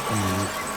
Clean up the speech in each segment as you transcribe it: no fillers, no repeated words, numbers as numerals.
ตรงนี้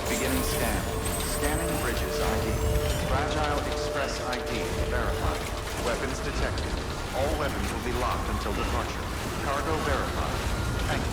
Beginning scan. Scanning bridges ID. Fragile Express ID verified. Weapons detected. All weapons will be locked until departure. Cargo verified. Thank you.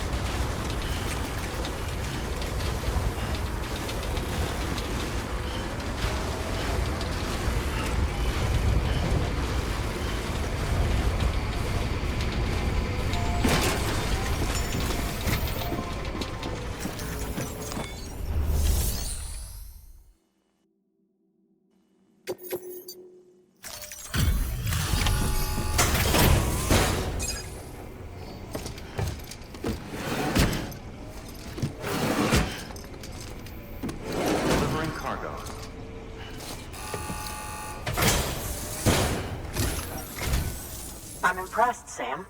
I'm impressed, Sam.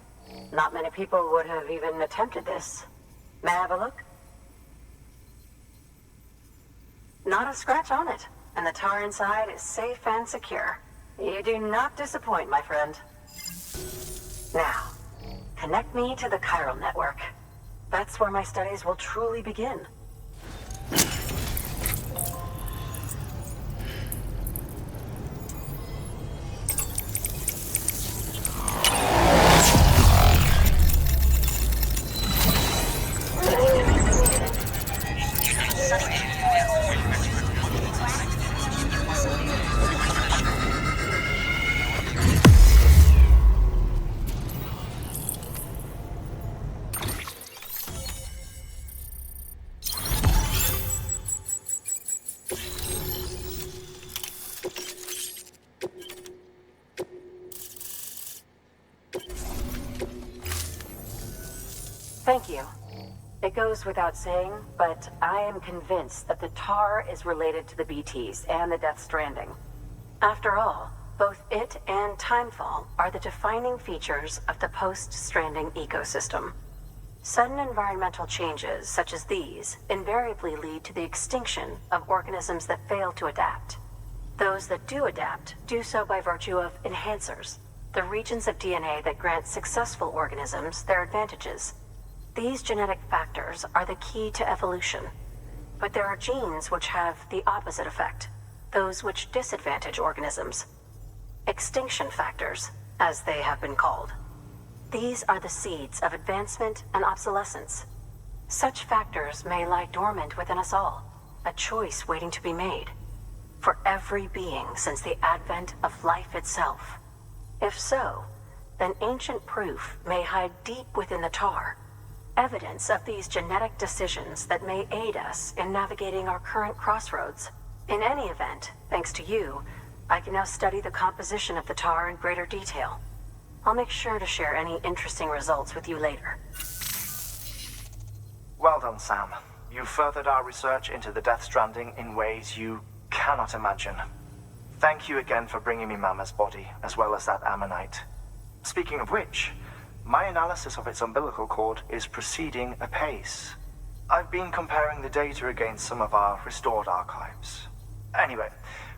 Not many people would have even attempted this. May I have a look? Not a scratch on it, and the tar inside is safe and secure. You do not disappoint, my friend. Now, connect me to the chiral network. That's where my studies will truly begin. Thank you. It goes without saying, but I am convinced that the tar is related to the BTs and the Death Stranding. After all, both it and Timefall are the defining features of the post-Stranding ecosystem. Sudden environmental changes such as these invariably lead to the extinction of organisms that fail to adapt. Those that do adapt do so by virtue of enhancers, the regions of DNA that grant successful organisms their advantages. These genetic factors are the key to evolution. But there are genes which have the opposite effect, those which disadvantage organisms. Extinction factors, as they have been called. These are the seeds of advancement and obsolescence. Such factors may lie dormant within us all, a choice waiting to be made. For every being since the advent of life itself. If so, then ancient proof may hide deep within the tar. Evidence of these genetic decisions that may aid us in navigating our current crossroads. In any event, thanks to you, I can now study the composition of the tar in greater detail. I'll make sure to share any interesting results with you later. Well done, Sam. You furthered our research into the Death Stranding in ways you cannot imagine. Thank you again for bringing me Mama's body, as well as that ammonite. Speaking of which, my analysis of its umbilical cord is proceeding apace. I've been comparing the data against some of our restored archives. Anyway,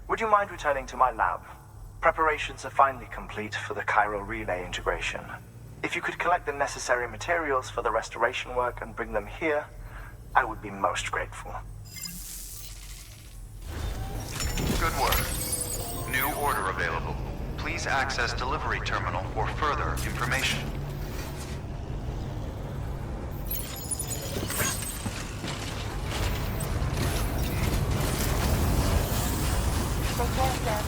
would you mind returning to my lab? Preparations are finally complete for the chiral relay integration. If you could collect the necessary materials for the restoration work and bring them here, I would be most grateful. Good work. New order available. Please access delivery terminal for further information. Take care, Sam.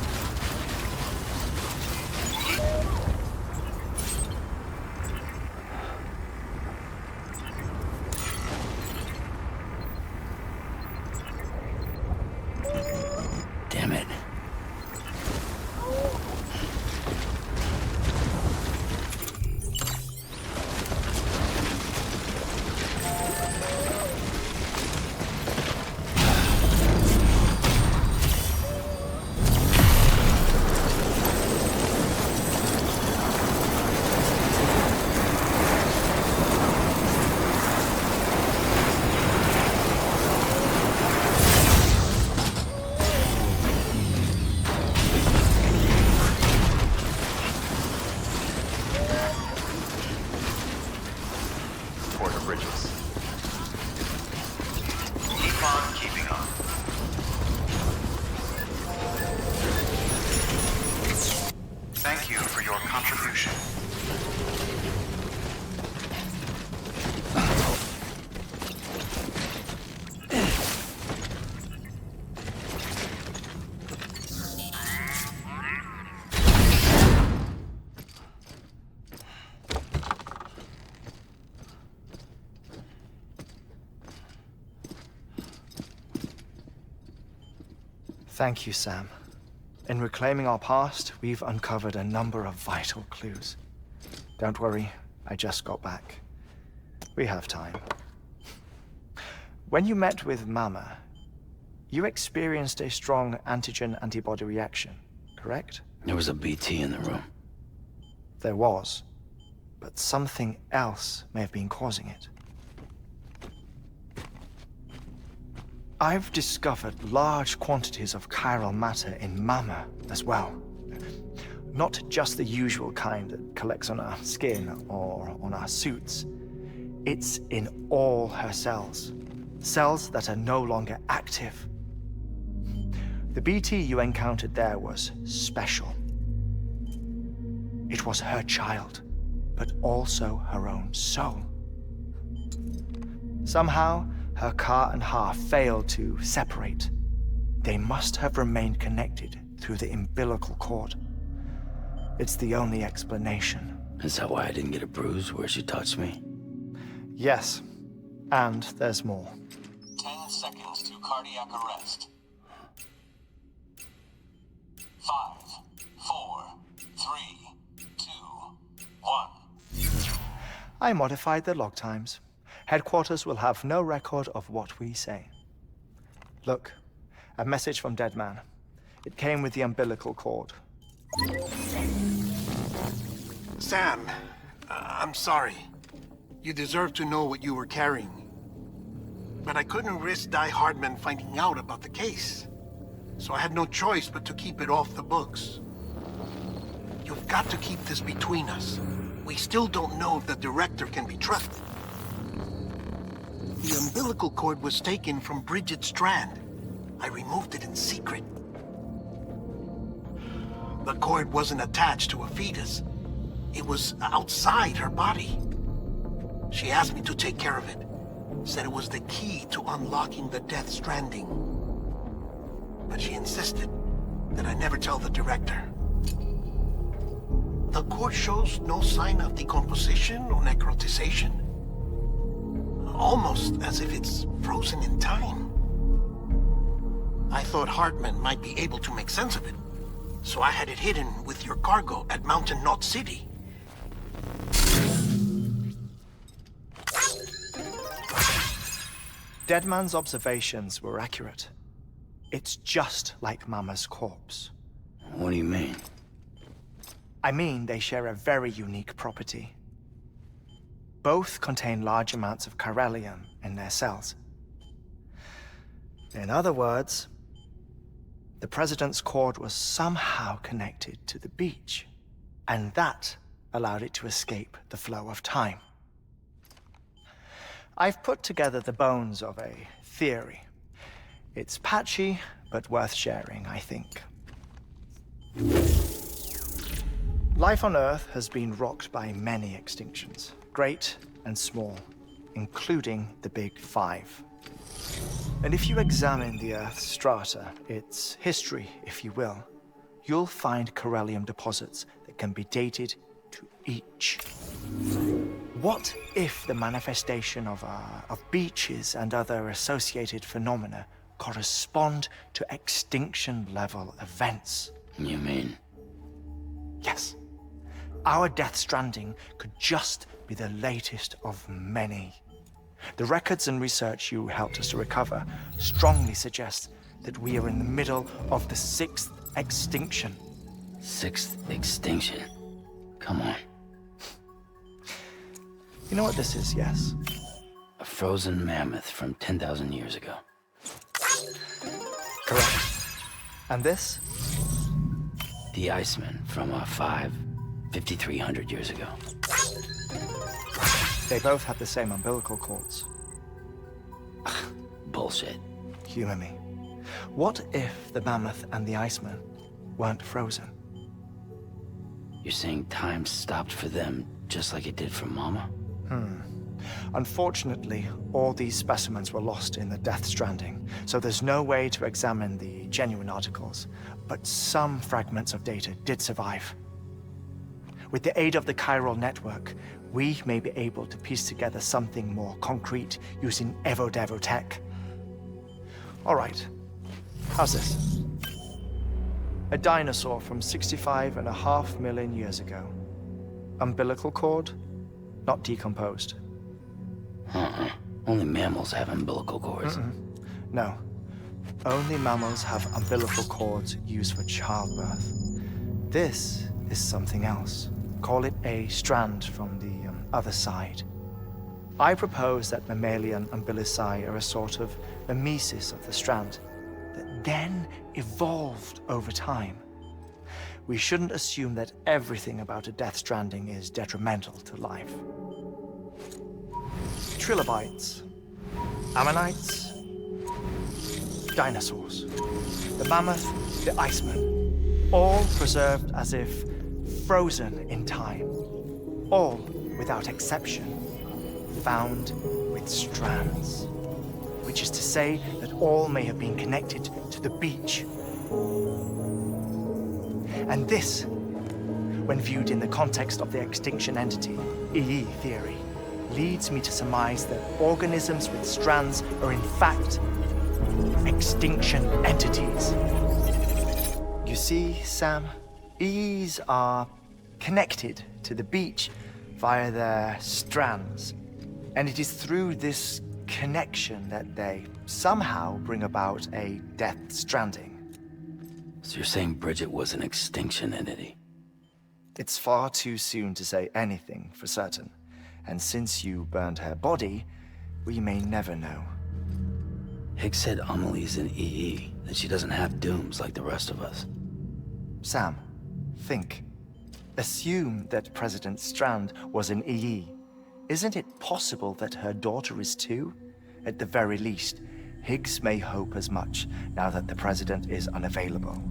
Damn it. Porter Bridges. Keep on keeping on. Thank you for your contribution. Thank you, Sam. In reclaiming our past, we've uncovered a number of vital clues. Don't worry, I just got back. We have time. When you met with Mama, you experienced a strong antigen-antibody reaction, correct? There was a BT in the room. There was, but something else may have been causing it. I've discovered large quantities of chiral matter in Mama as well. Not just the usual kind that collects on our skin or on our suits. It's in all her cells. Cells that are no longer active. The BT you encountered there was special. It was her child, but also her own soul. Somehow, her car and half failed to separate. They must have remained connected through the umbilical cord. It's the only explanation. Is that why I didn't get a bruise where she touched me? Yes, and there's more. 10 seconds to cardiac arrest. 5, 4, 3, 2, 1. I modified the log times. Headquarters will have no record of what we say. Look, a message from Deadman. It came with the umbilical cord. Sam, I'm sorry. You deserve to know what you were carrying. But I couldn't risk Heartman finding out about the case. So I had no choice but to keep it off the books. You've got to keep this between us. We still don't know if the director can be trusted. The umbilical cord was taken from Bridget Strand. I removed it in secret. The cord wasn't attached to a fetus. It was outside her body. She asked me to take care of it. Said it was the key to unlocking the Death Stranding. But she insisted that I never tell the director. The cord shows no sign of decomposition or necrotization. Almost as if it's frozen in time. I thought Heartman might be able to make sense of it, so I had it hidden with your cargo at Mountain Knot City. Deadman's observations were accurate. It's just like Mama's corpse. What do you mean? I mean, they share a very unique property. Both contain large amounts of chiralium in their cells. In other words, the President's cord was somehow connected to the beach, and that allowed it to escape the flow of time. I've put together the bones of a theory. It's patchy, but worth sharing, I think. Life on Earth has been rocked by many extinctions, great and small, including the Big Five. And if you examine the Earth's strata, its history, if you will, you'll find corallium deposits that can be dated to each. What if the manifestation of beaches and other associated phenomena correspond to extinction-level events? You mean? Yes. Our Death Stranding could just be the latest of many. The records and research you helped us to recover strongly suggest that we are in the middle of the 6th extinction. 6th extinction? Come on. You know what this is, yes? A frozen mammoth from 10,000 years ago. Correct. And this? The Iceman from 5,300 years ago. They both have the same umbilical cords. Bullshit. Humor me. What if the mammoth and the Iceman weren't frozen? You're saying time stopped for them just like it did for Mama? Unfortunately, all these specimens were lost in the Death Stranding, so there's no way to examine the genuine articles, but some fragments of data did survive. With the aid of the chiral network, we may be able to piece together something more concrete using Evo-Devo tech. All right, how's this? A dinosaur from 65.5 million years ago. Umbilical cord, not decomposed. Only mammals have umbilical cords. No. Only mammals have umbilical cords used for childbirth. This is something else. Call it a strand from the other side. I propose that mammalian umbilici are a sort of mimesis of the strand that then evolved over time. We shouldn't assume that everything about a Death Stranding is detrimental to life. Trilobites, ammonites, dinosaurs, the mammoth, the Iceman, all preserved as if frozen in time, all without exception, found with strands, which is to say that all may have been connected to the beach. And this, when viewed in the context of the extinction entity, EE theory, leads me to surmise that organisms with strands are in fact extinction entities. You see, Sam, EEs are connected to the beach via their strands, and it is through this connection that they somehow bring about a Death Stranding. So you're saying Bridget was an extinction entity? It's far too soon to say anything for certain. And since you burned her body, we may never know. Higgs said Amelie's an EE, that she doesn't have dooms like the rest of us. Sam, think. Assume that President Strand was an EE. Isn't it possible that her daughter is too? At the very least, Higgs may hope as much now that the President is unavailable.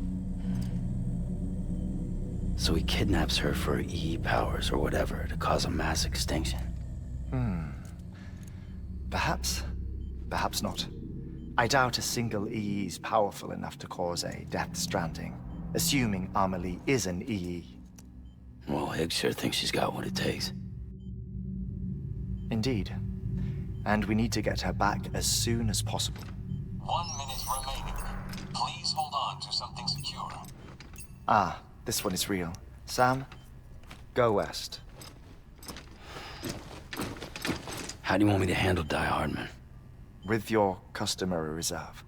So he kidnaps her for EE powers or whatever to cause a mass extinction. Perhaps. Perhaps not. I doubt a single EE is powerful enough to cause a Death Stranding, assuming Amelie is an EE. Well, Higgs sure thinks she's got what it takes. Indeed. And we need to get her back as soon as possible. 1 minute remaining. Please hold on to something secure. Ah, this one is real. Sam, go west. How do you want me to handle Heartman? With your customary reserve.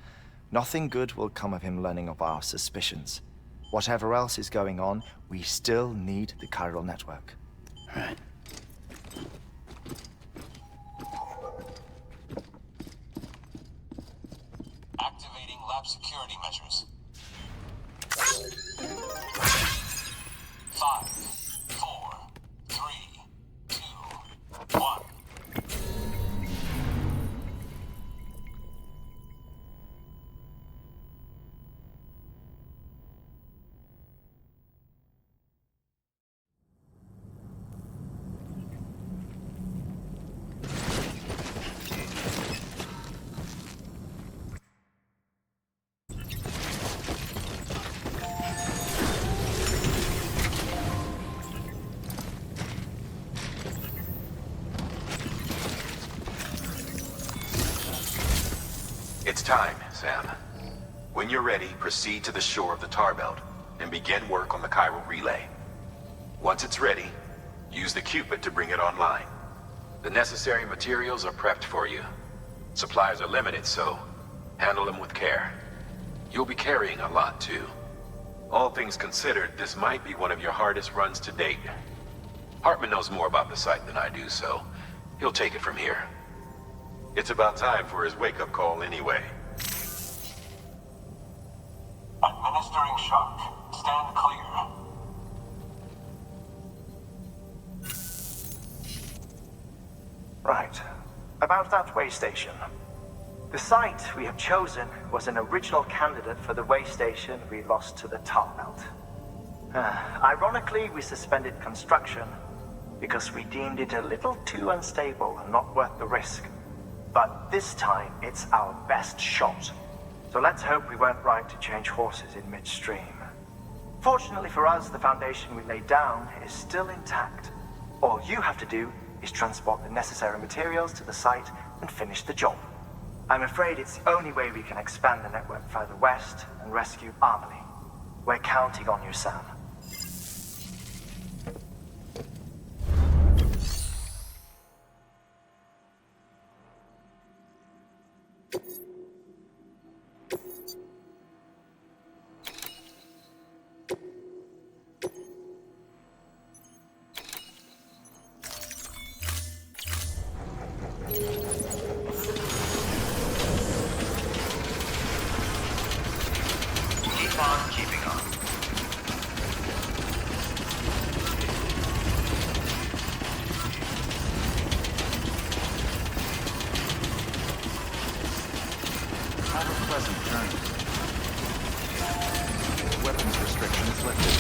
Nothing good will come of him learning of our suspicions. Whatever else is going on, we still need the chiral network. Right. Activating lab security measures. 5, 4, 3, 2, 1. It's time, Sam. When you're ready, proceed to the shore of the tar belt and begin work on the chiral relay. Once it's ready, use the Cupid to bring it online. The necessary materials are prepped for you. Supplies are limited, so handle them with care. You'll be carrying a lot, too. All things considered, this might be one of your hardest runs to date. Heartman knows more about the site than I do, so he'll take it from here. It's about time for his wake-up call anyway. Administering shock. Stand clear. Right. About that way station. The site we have chosen was an original candidate for the way station we lost to the tar belt. Ironically, we suspended construction because we deemed it a little too unstable and not worth the risk. But this time, it's our best shot. So let's hope we weren't right to change horses in midstream. Fortunately for us, the foundation we laid down is still intact. All you have to do is transport the necessary materials to the site and finish the job. I'm afraid it's the only way we can expand the network further west and rescue Amelie. We're counting on you, Sam. Keeping on. Have a pleasant journey. Weapons restrictions lifted.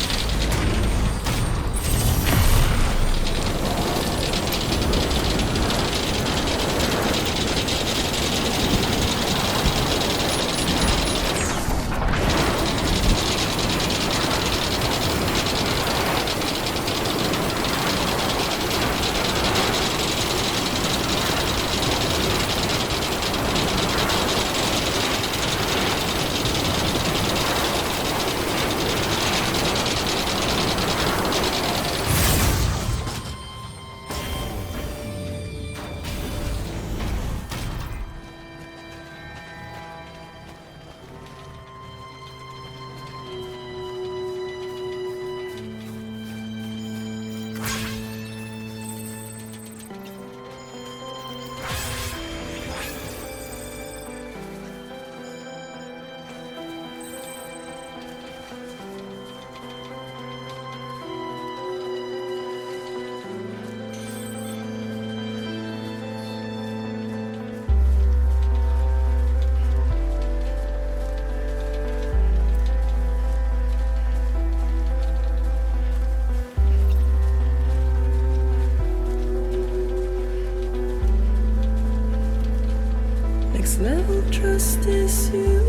Next level trust is you.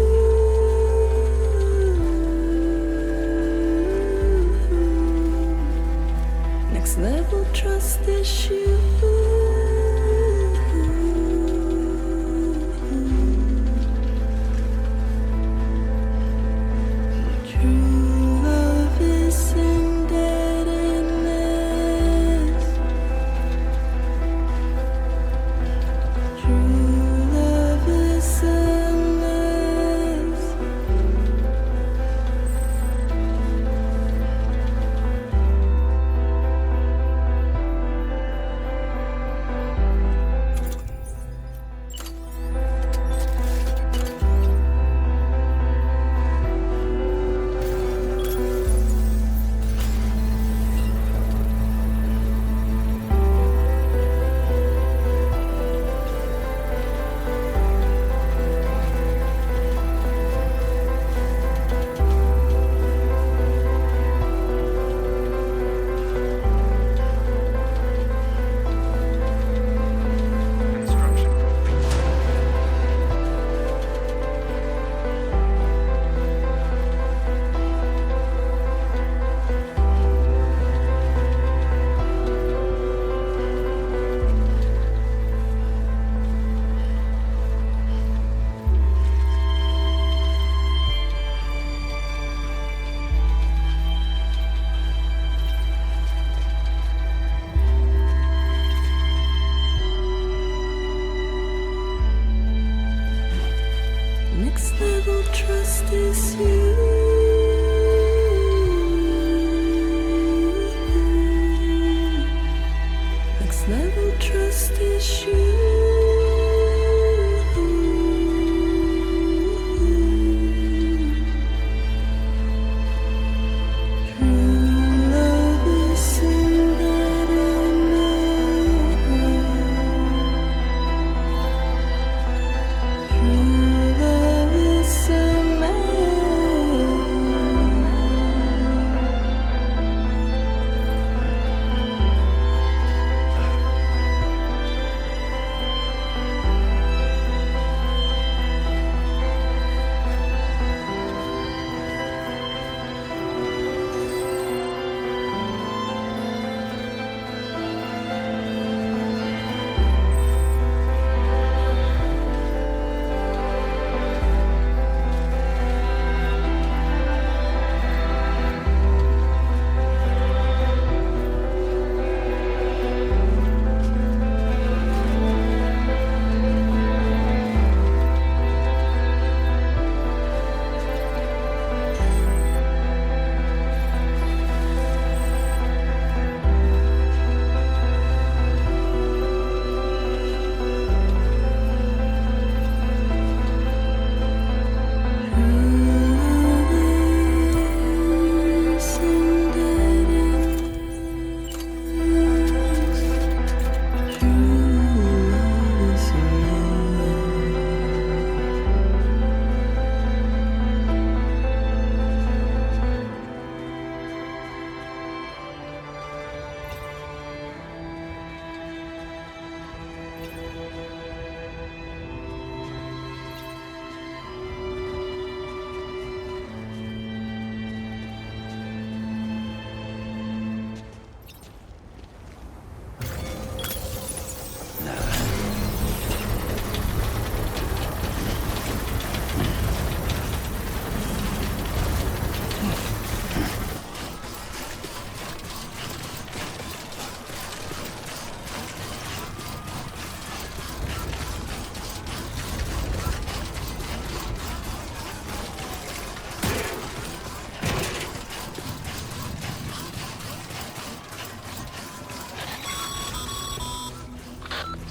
Next level trust is you. True love is embedded in this. True love is endless. trust is you. Next level trust is you.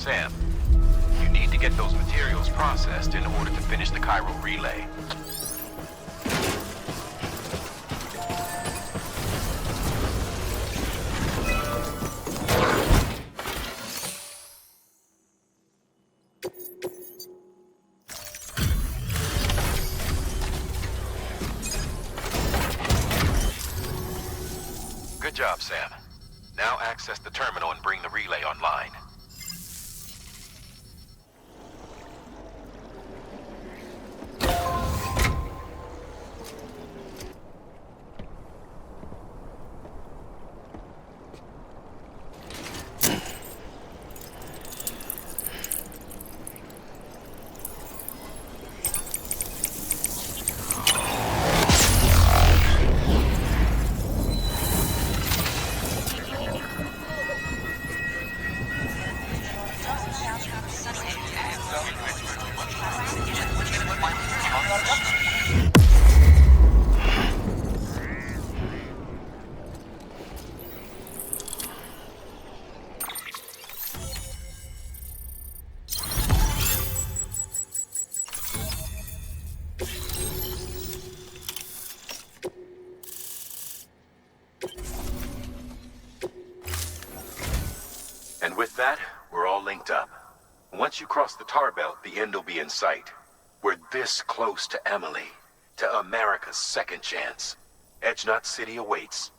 Sam, you need to get those materials processed in order to finish the Cairo relay. Good job, Sam. Now access the terminal and bring the relay online. And with that, we're all linked up. Once you cross the tar belt, the end will be in sight. We're this close to Emily, to America's second chance. Edgenut City awaits.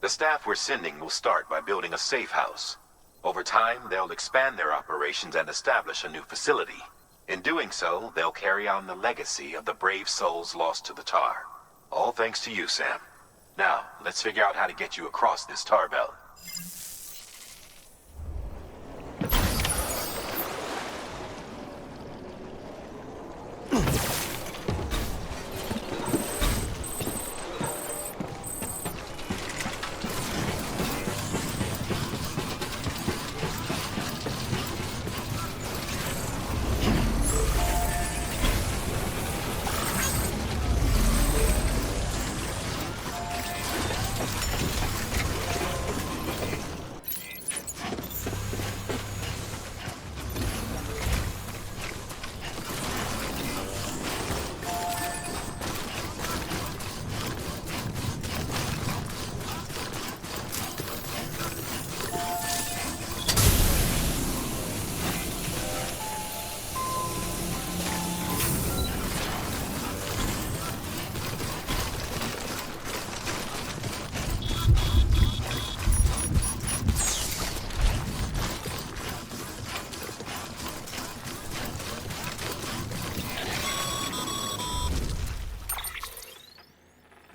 The staff we're sending will start by building a safe house. Over time, they'll expand their operations and establish a new facility. In doing so, they'll carry on the legacy of the brave souls lost to the tar. All thanks to you, Sam. Now, let's figure out how to get you across this tar belt.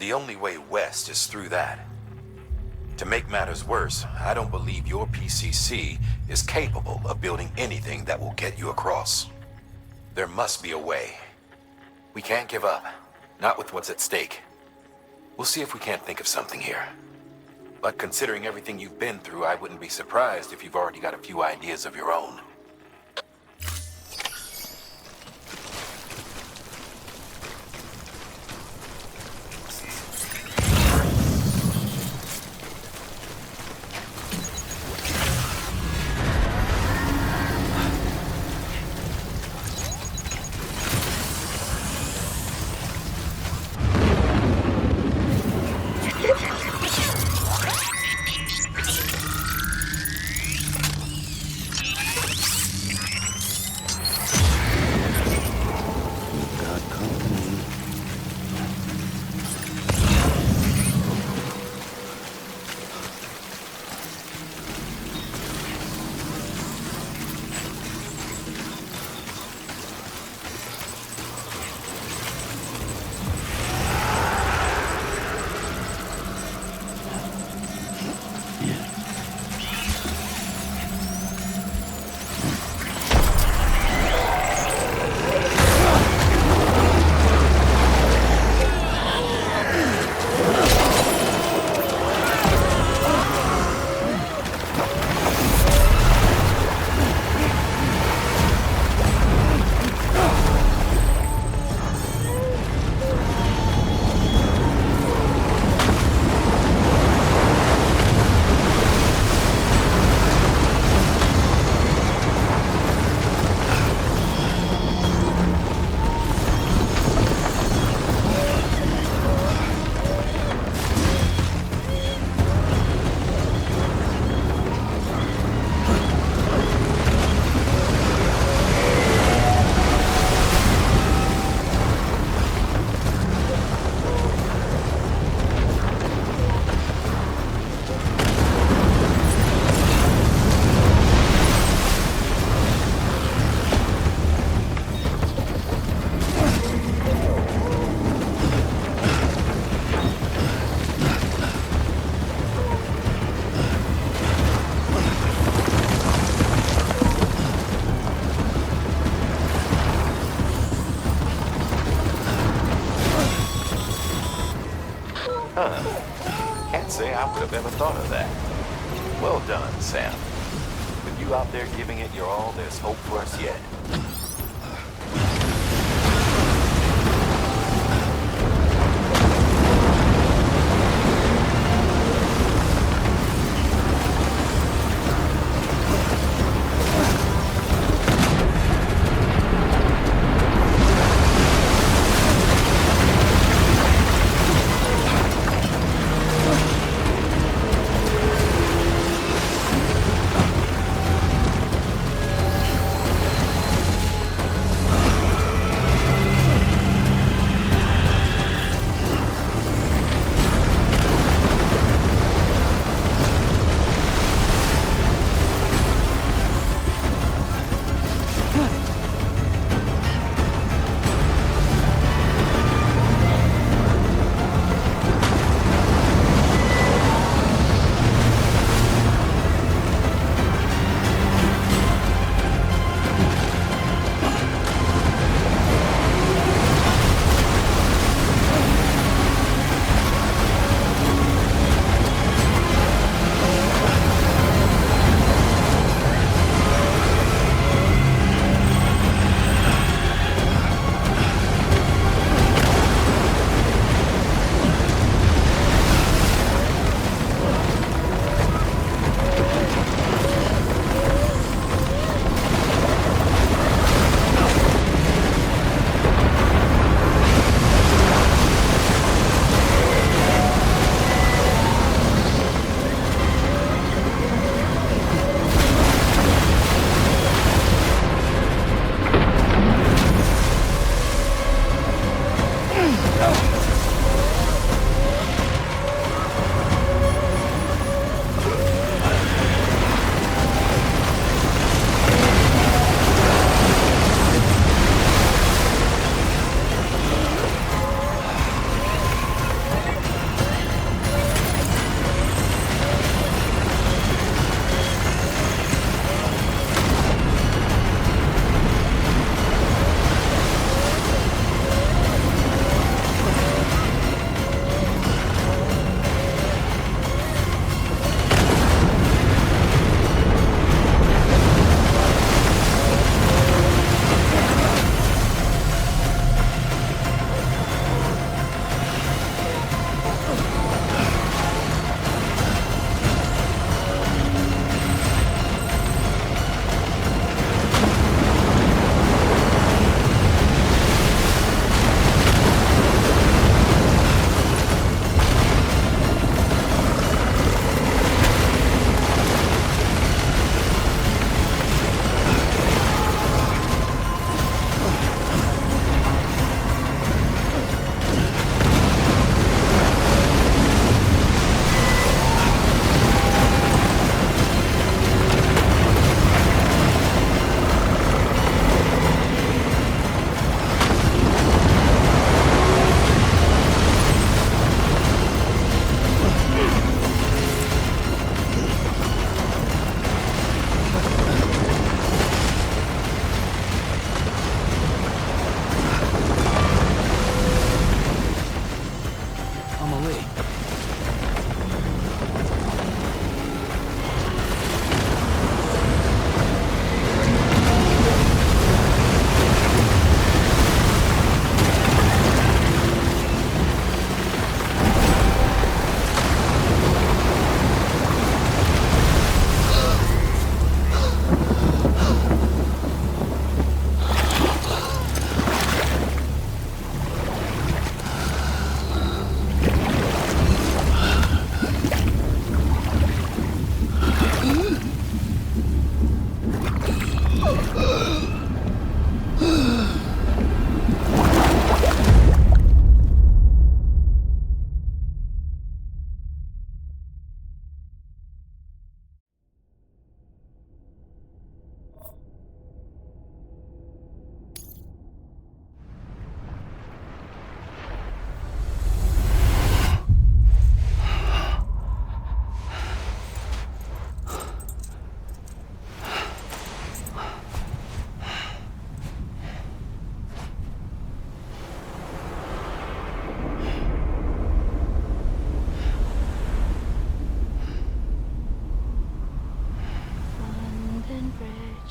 The only way west is through that. To make matters worse, I don't believe your PCC is capable of building anything that will get you across. There must be a way. We can't give up. Not with what's at stake. We'll see if we can't think of something here. But considering everything you've been through, I wouldn't be surprised if you've already got a few ideas of your own. Can't say I would have ever thought of that. Well done, Sam. With you out there giving it your all, there's hope for us yet.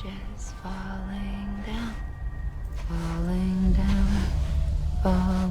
bridges falling down, falling down, falling